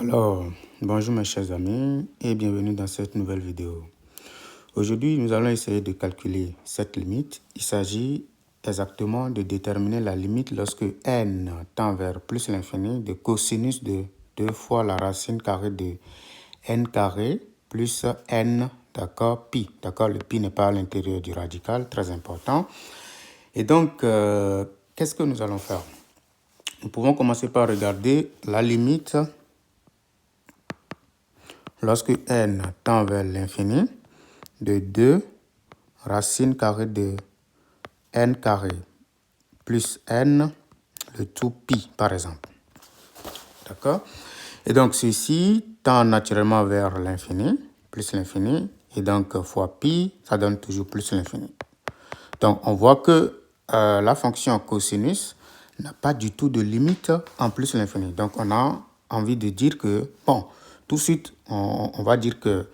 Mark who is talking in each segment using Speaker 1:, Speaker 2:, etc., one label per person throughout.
Speaker 1: Alors, bonjour mes chers amis et bienvenue dans cette nouvelle vidéo. Aujourd'hui, nous allons essayer de calculer cette limite. Il s'agit exactement de déterminer la limite lorsque n tend vers plus l'infini de cosinus de 2 fois la racine carrée de n carré plus n, d'accord, pi. D'accord, le pi n'est pas à l'intérieur du radical, très important. Et donc, qu'est-ce que nous allons faire? Nous pouvons commencer par regarder la limite lorsque n tend vers l'infini de 2 racine carrée de n carré plus n, le tout pi, par exemple. D'accord? Et donc, ceci tend naturellement vers l'infini, plus l'infini, et donc fois pi, ça donne toujours plus l'infini. Donc, on voit que la fonction cosinus n'a pas du tout de limite en plus l'infini. Donc, on a envie de dire que, bon, tout de suite, on va dire que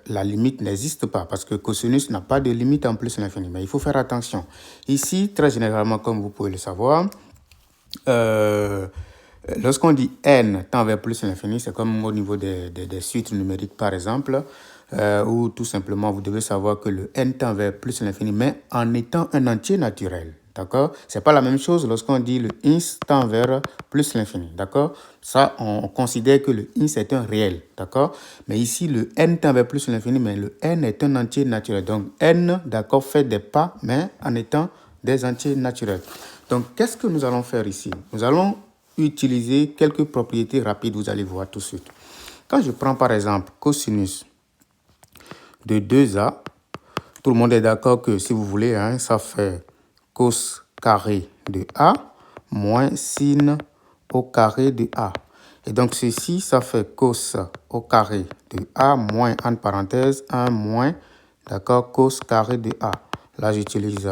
Speaker 1: la limite n'existe pas parce que cosinus n'a pas de limite en plus l'infini. Mais il faut faire attention. Ici, très généralement, comme vous pouvez le savoir, lorsqu'on dit n tend vers plus l'infini, c'est comme au niveau des suites numériques, par exemple, où tout simplement, vous devez savoir que le n tend vers plus l'infini, mais en étant un entier naturel. D'accord? C'est pas la même chose lorsqu'on dit le ins tend vers plus l'infini. D'accord? Ça, on considère que le ins est un réel. D'accord? Mais ici, le n tend vers plus l'infini, mais le n est un entier naturel. Donc, n, d'accord, fait des pas, mais en étant des entiers naturels. Donc, qu'est-ce que nous allons faire ici? Nous allons utiliser quelques propriétés rapides, vous allez voir tout de suite. Quand je prends par exemple cosinus de 2a, tout le monde est d'accord que si vous voulez, hein, ça fait cos carré de a moins sin au carré de a. Et donc ceci, ça fait cos au carré de a moins, entre parenthèses, 1 moins, d'accord, cos carré de a. Là, j'utilise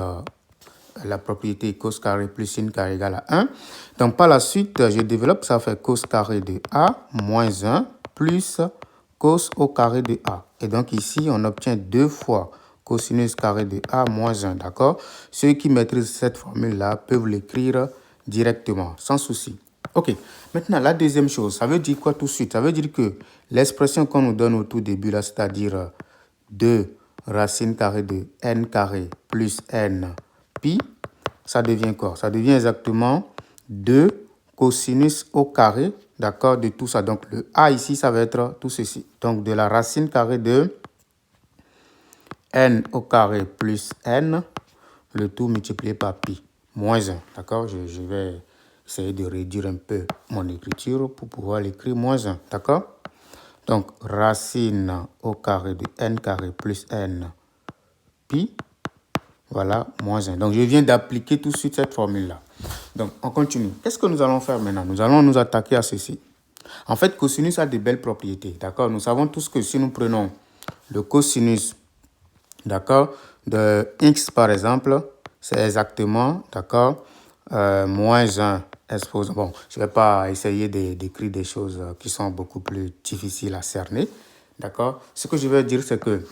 Speaker 1: la propriété cos carré plus sin carré égale à 1. Donc, par la suite, je développe, ça fait cos carré de a moins 1 plus cos au carré de a. Et donc, ici, on obtient 2 fois cosinus carré de a moins 1, d'accord? Ceux qui maîtrisent cette formule-là peuvent l'écrire directement, sans souci. OK. Maintenant, la deuxième chose, ça veut dire quoi tout de suite? Ça veut dire que l'expression qu'on nous donne au tout début, là, c'est-à-dire 2 racine carrée de n carré plus n pi, ça devient quoi? Ça devient exactement 2 cosinus au carré, d'accord, de tout ça. Donc, le a ici, ça va être tout ceci. Donc, de la racine carrée de n au carré plus n, le tout multiplié par pi, moins 1, d'accord? Je vais essayer de réduire un peu mon écriture pour pouvoir l'écrire moins 1, d'accord? Donc, racine au carré de n carré plus n pi, voilà, moins 1. Donc, je viens d'appliquer tout de suite cette formule-là. Donc, on continue. Qu'est-ce que nous allons faire maintenant? Nous allons nous attaquer à ceci. En fait, cosinus a de belles propriétés, d'accord? Nous savons tous que si nous prenons le cosinus, d'accord, de x, par exemple, c'est exactement, d'accord, moins 1 exposant. Bon, je ne vais pas essayer d'écrire des choses qui sont beaucoup plus difficiles à cerner, d'accord? Ce que je veux dire, c'est que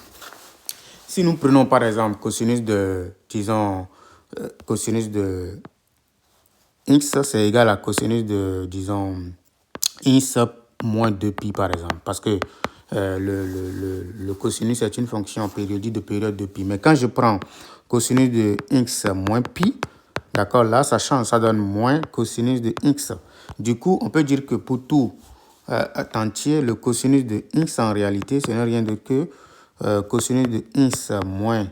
Speaker 1: si nous prenons par exemple cosinus de, disons, cosinus de x, c'est égal à cosinus de, disons, x moins 2pi par exemple. Parce que le cosinus est une fonction périodique de période de pi. Mais quand je prends cosinus de x moins pi, d'accord, là, ça change, ça donne moins cosinus de x. Du coup, on peut dire que pour tout entier, le cosinus de x en réalité, ce n'est rien d'autre que cosinus de x moins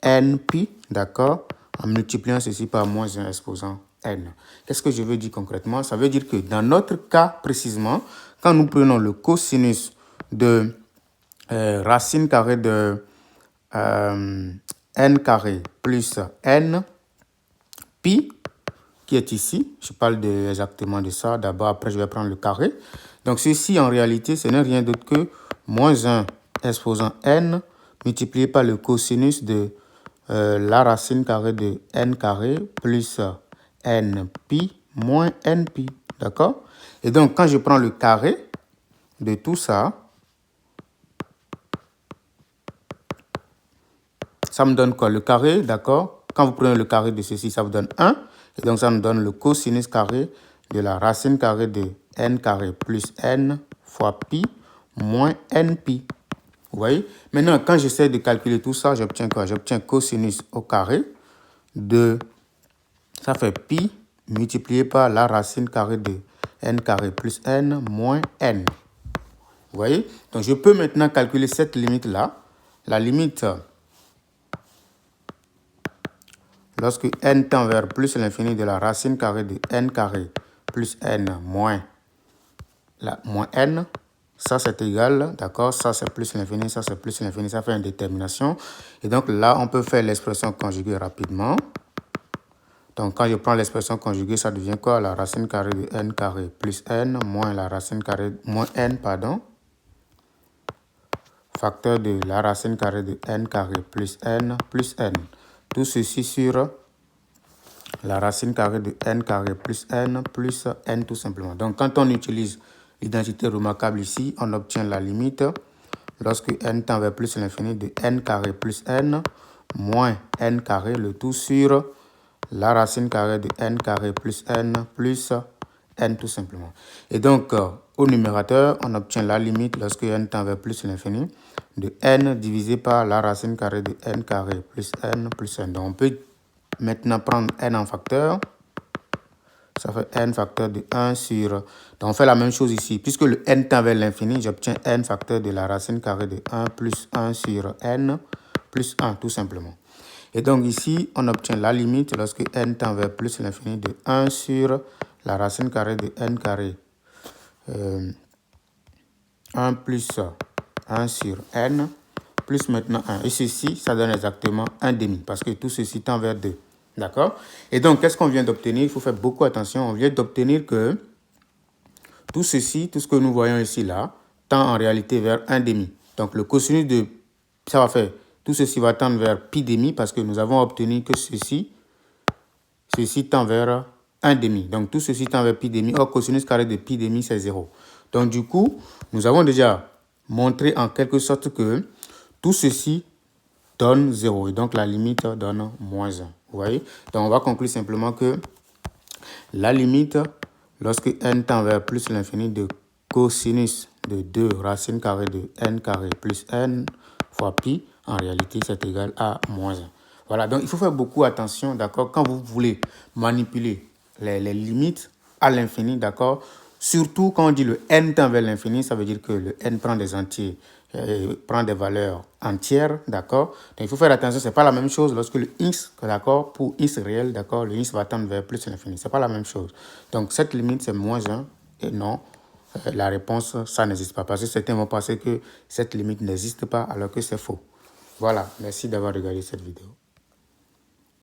Speaker 1: n pi, d'accord, en multipliant ceci par moins 1 exposant n. Qu'est-ce que je veux dire concrètement? Ça veut dire que dans notre cas précisément, quand nous prenons le cosinus de racine carrée de n carré plus n pi, qui est ici, je parle exactement de ça. D'abord, après, je vais prendre le carré. Donc, ceci, en réalité, ce n'est rien d'autre que moins 1 exposant n multiplié par le cosinus de la racine carrée de n carré plus n pi moins n pi. D'accord? Et donc, quand je prends le carré de tout ça, ça me donne quoi? Le carré, d'accord? Quand vous prenez le carré de ceci, ça vous donne 1. Et donc, ça nous donne le cosinus carré de la racine carrée de n carré plus n fois pi moins n pi. Vous voyez? Maintenant, quand j'essaie de calculer tout ça, j'obtiens quoi? J'obtiens cosinus au carré de, ça fait pi multiplié par la racine carrée de n carré plus n moins n. Vous voyez? Donc, je peux maintenant calculer cette limite-là. La limite, lorsque n tend vers plus l'infini de la racine carrée de n carré plus n moins n, ça c'est égal, d'accord? Ça c'est plus l'infini, ça c'est plus l'infini, ça fait une détermination. Et donc là, on peut faire l'expression conjuguée rapidement. Donc quand je prends l'expression conjuguée, ça devient quoi? La racine carrée de n carré plus n moins la racine carrée moins n, pardon. Facteur de la racine carrée de n carré plus n plus n. Tout ceci sur la racine carrée de n carré plus n tout simplement. Donc quand on utilise l'identité remarquable ici, on obtient la limite lorsque n tend vers plus l'infini de n carré plus n moins n carré, le tout sur la racine carrée de n carré plus n tout simplement. Et donc, au numérateur, on obtient la limite lorsque n tend vers plus l'infini de n divisé par la racine carrée de n carré plus n. Donc, on peut maintenant prendre n en facteur. Ça fait n facteur de 1 sur... Donc, on fait la même chose ici. Puisque le n tend vers l'infini, j'obtiens n facteur de la racine carrée de 1 plus 1 sur n plus 1, tout simplement. Et donc, ici, on obtient la limite lorsque n tend vers plus l'infini de 1 sur la racine carrée de n carré. 1 plus 1 sur n plus maintenant 1. Et ceci, ça donne exactement 1 demi parce que tout ceci tend vers 2. D'accord? Et donc, qu'est-ce qu'on vient d'obtenir? Il faut faire beaucoup attention. On vient d'obtenir que tout ceci, tout ce que nous voyons ici, là, tend en réalité vers 1 demi. Donc, le cosinus de... Ça va faire... Tout ceci va tendre vers pi demi parce que nous avons obtenu que ceci tend vers 1 demi. Donc, tout ceci tend vers pi demi. Or, cosinus carré de pi demi, c'est 0. Donc, du coup, nous avons déjà montré en quelque sorte que tout ceci donne 0. Et donc, la limite donne moins 1. Vous voyez? Donc, on va conclure simplement que la limite, lorsque n tend vers plus l'infini de cosinus de 2 racine carrée de n carré plus n fois pi, en réalité, c'est égal à moins 1. Voilà, donc il faut faire beaucoup attention, d'accord, quand vous voulez manipuler les limites à l'infini, d'accord. Surtout quand on dit le n tend vers l'infini, ça veut dire que le n prend des entiers, prend des valeurs entières, d'accord. Donc il faut faire attention, c'est pas la même chose lorsque le x, d'accord, pour x réel, d'accord, le x va tendre vers plus l'infini, c'est pas la même chose. Donc cette limite c'est moins 1 et non. La réponse, ça n'existe pas. Parce que certains vont penser que cette limite n'existe pas alors que c'est faux. Voilà, merci d'avoir regardé cette vidéo.